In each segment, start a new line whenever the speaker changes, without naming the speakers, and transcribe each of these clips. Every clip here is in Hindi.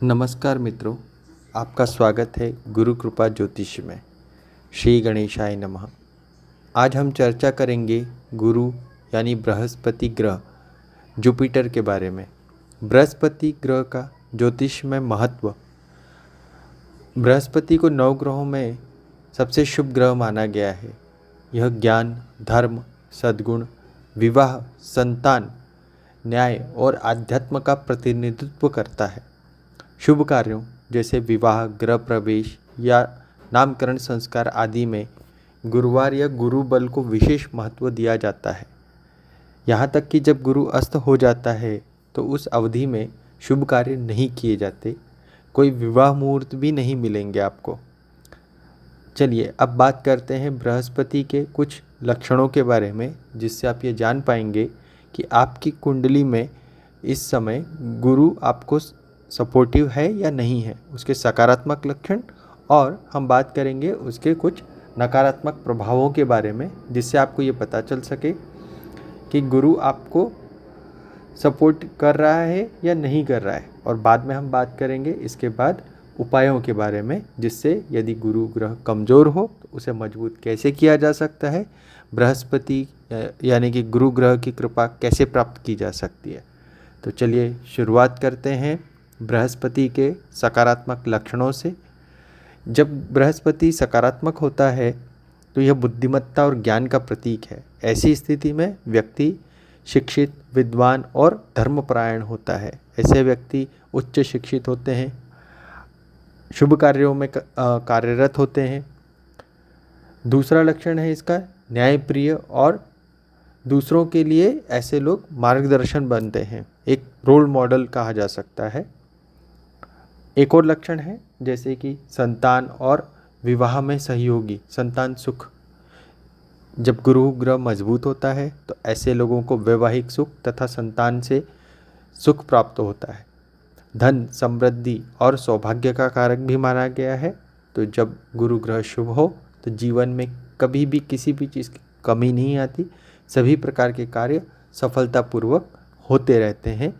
नमस्कार मित्रों, आपका स्वागत है गुरु कृपा ज्योतिष में। श्री गणेशाय नमः। आज हम चर्चा करेंगे गुरु यानी बृहस्पति ग्रह जुपिटर के बारे में। बृहस्पति ग्रह का ज्योतिष में महत्व। बृहस्पति को 9 ग्रहों में सबसे शुभ ग्रह माना गया है। यह ज्ञान, धर्म, सद्गुण, विवाह, संतान, न्याय और आध्यात्म का प्रतिनिधित्व करता है। शुभ कार्यों जैसे विवाह, गृह प्रवेश या नामकरण संस्कार आदि में गुरुवार या गुरु बल को विशेष महत्व दिया जाता है। यहाँ तक कि जब गुरु अस्त हो जाता है तो उस अवधि में शुभ कार्य नहीं किए जाते, कोई विवाह मुहूर्त भी नहीं मिलेंगे आपको। चलिए अब बात करते हैं बृहस्पति के कुछ लक्षणों के बारे में, जिससे आप ये जान पाएंगे कि आपकी कुंडली में इस समय गुरु आपको सपोर्टिव है या नहीं है, उसके सकारात्मक लक्षण। और हम बात करेंगे उसके कुछ नकारात्मक प्रभावों के बारे में, जिससे आपको ये पता चल सके कि गुरु आपको सपोर्ट कर रहा है या नहीं कर रहा है। और बाद में हम बात करेंगे इसके बाद उपायों के बारे में, जिससे यदि गुरु ग्रह कमज़ोर हो तो उसे मजबूत कैसे किया जा सकता है, बृहस्पति यानी कि गुरु ग्रह की कृपा कैसे प्राप्त की जा सकती है। तो चलिए शुरुआत करते हैं बृहस्पति के सकारात्मक लक्षणों से। जब बृहस्पति सकारात्मक होता है तो यह बुद्धिमत्ता और ज्ञान का प्रतीक है। ऐसी स्थिति में व्यक्ति शिक्षित, विद्वान और धर्मपरायण होता है। ऐसे व्यक्ति उच्च शिक्षित होते हैं, शुभ कार्यों में कार्यरत होते हैं। दूसरा लक्षण है इसका न्यायप्रिय, और दूसरों के लिए ऐसे लोग मार्गदर्शन बनते हैं, एक रोल मॉडल कहा जा सकता है। एक और लक्षण है जैसे कि संतान और विवाह में सहयोगी, संतान सुख। जब गुरु ग्रह मजबूत होता है तो ऐसे लोगों को वैवाहिक सुख तथा संतान से सुख प्राप्त होता है। धन, समृद्धि और सौभाग्य का कारक भी माना गया है। तो जब गुरु ग्रह शुभ हो तो जीवन में कभी भी किसी भी चीज़ की कमी नहीं आती, सभी प्रकार के कार्य सफलतापूर्वक होते रहते हैं।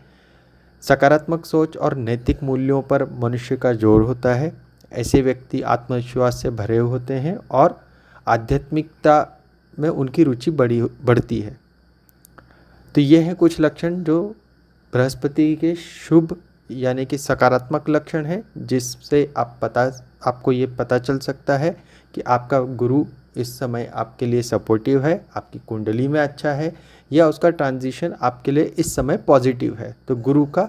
सकारात्मक सोच और नैतिक मूल्यों पर मनुष्य का जोर होता है। ऐसे व्यक्ति आत्मविश्वास से भरे होते हैं और आध्यात्मिकता में उनकी रुचि बढ़ती है। तो ये हैं कुछ लक्षण जो बृहस्पति के शुभ यानी कि सकारात्मक लक्षण हैं, जिससे आपको ये पता चल सकता है कि आपका गुरु इस समय आपके लिए सपोर्टिव है, आपकी कुंडली में अच्छा है, या उसका ट्रांजिशन आपके लिए इस समय पॉजिटिव है। तो गुरु का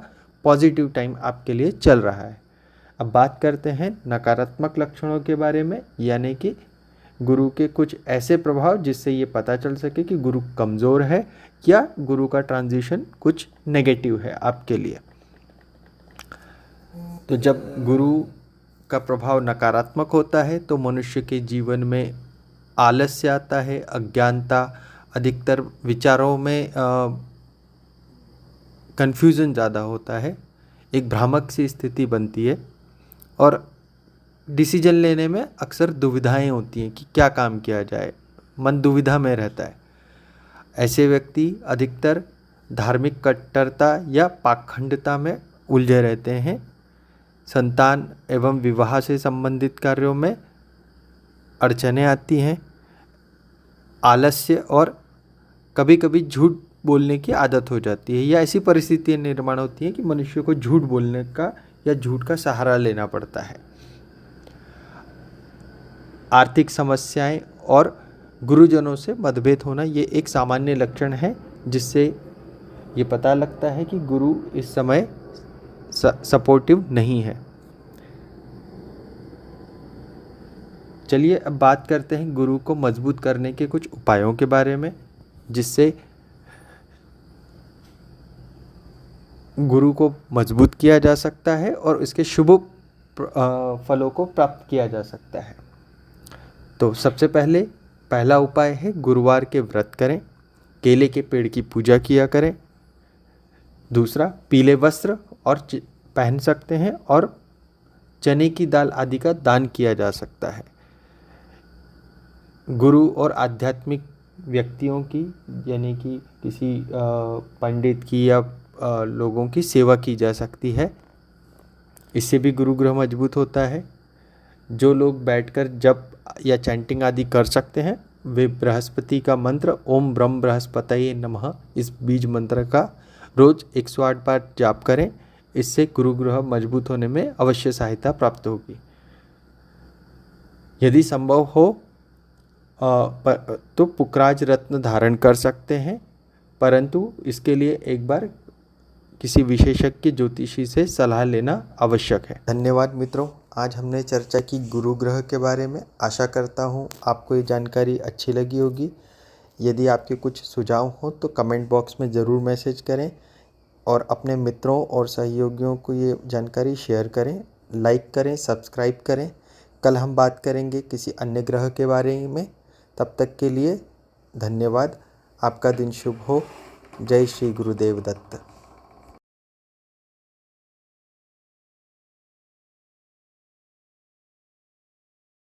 पॉजिटिव टाइम आपके लिए चल रहा है। अब बात करते हैं नकारात्मक लक्षणों के बारे में, यानी कि गुरु के कुछ ऐसे प्रभाव जिससे ये पता चल सके कि गुरु कमज़ोर है या गुरु का ट्रांजिशन कुछ नेगेटिव है आपके लिए। तो जब गुरु का प्रभाव नकारात्मक होता है तो मनुष्य के जीवन में आलस्य आता है, अज्ञानता, अधिकतर विचारों में कन्फ्यूज़न ज़्यादा होता है, एक भ्रामक सी स्थिति बनती है और डिसीजन लेने में अक्सर दुविधाएं होती हैं कि क्या काम किया जाए, मन दुविधा में रहता है। ऐसे व्यक्ति अधिकतर धार्मिक कट्टरता या पाखंडता में उलझे रहते हैं। संतान एवं विवाह से संबंधित कार्यों में अड़चनें आती हैं। आलस्य और कभी कभी झूठ बोलने की आदत हो जाती है, या ऐसी परिस्थितियाँ निर्माण होती हैं कि मनुष्य को झूठ बोलने का या झूठ का सहारा लेना पड़ता है। आर्थिक समस्याएं और गुरुजनों से मतभेद होना ये एक सामान्य लक्षण है, जिससे ये पता लगता है कि गुरु इस समय सपोर्टिव नहीं है। चलिए अब बात करते हैं गुरु को मजबूत करने के कुछ उपायों के बारे में, जिससे गुरु को मजबूत किया जा सकता है और इसके शुभ फलों को प्राप्त किया जा सकता है। तो सबसे पहला उपाय है गुरुवार के व्रत करें, केले के पेड़ की पूजा किया करें। दूसरा, पीले वस्त्र और पहन सकते हैं और चने की दाल आदि का दान किया जा सकता है। गुरु और आध्यात्मिक व्यक्तियों की यानी कि किसी पंडित की या लोगों की सेवा की जा सकती है। इससे भी गुरु ग्रह मजबूत होता है। जो लोग बैठकर जप या चैंटिंग आदि कर सकते हैं वे बृहस्पति का मंत्र ओम ब्रह्म बृहस्पतये नमः इस बीज मंत्र का रोज 108 बार जाप करें। इससे गुरु ग्रह मजबूत होने में अवश्य सहायता प्राप्त होगी। यदि संभव हो तो पुखराज रत्न धारण कर सकते हैं, परंतु इसके लिए एक बार किसी विशेषज्ञ ज्योतिषी से सलाह लेना आवश्यक है। धन्यवाद मित्रों, आज हमने चर्चा की गुरु ग्रह के बारे में। आशा करता हूँ आपको ये जानकारी अच्छी लगी होगी। यदि आपके कुछ सुझाव हों तो कमेंट बॉक्स में ज़रूर मैसेज करें और अपने मित्रों और सहयोगियों को ये जानकारी शेयर करें, लाइक करें, सब्सक्राइब करें। कल हम बात करेंगे किसी अन्य ग्रह के बारे में। तब तक के लिए धन्यवाद। आपका दिन शुभ हो। जय श्री गुरुदेव दत्त।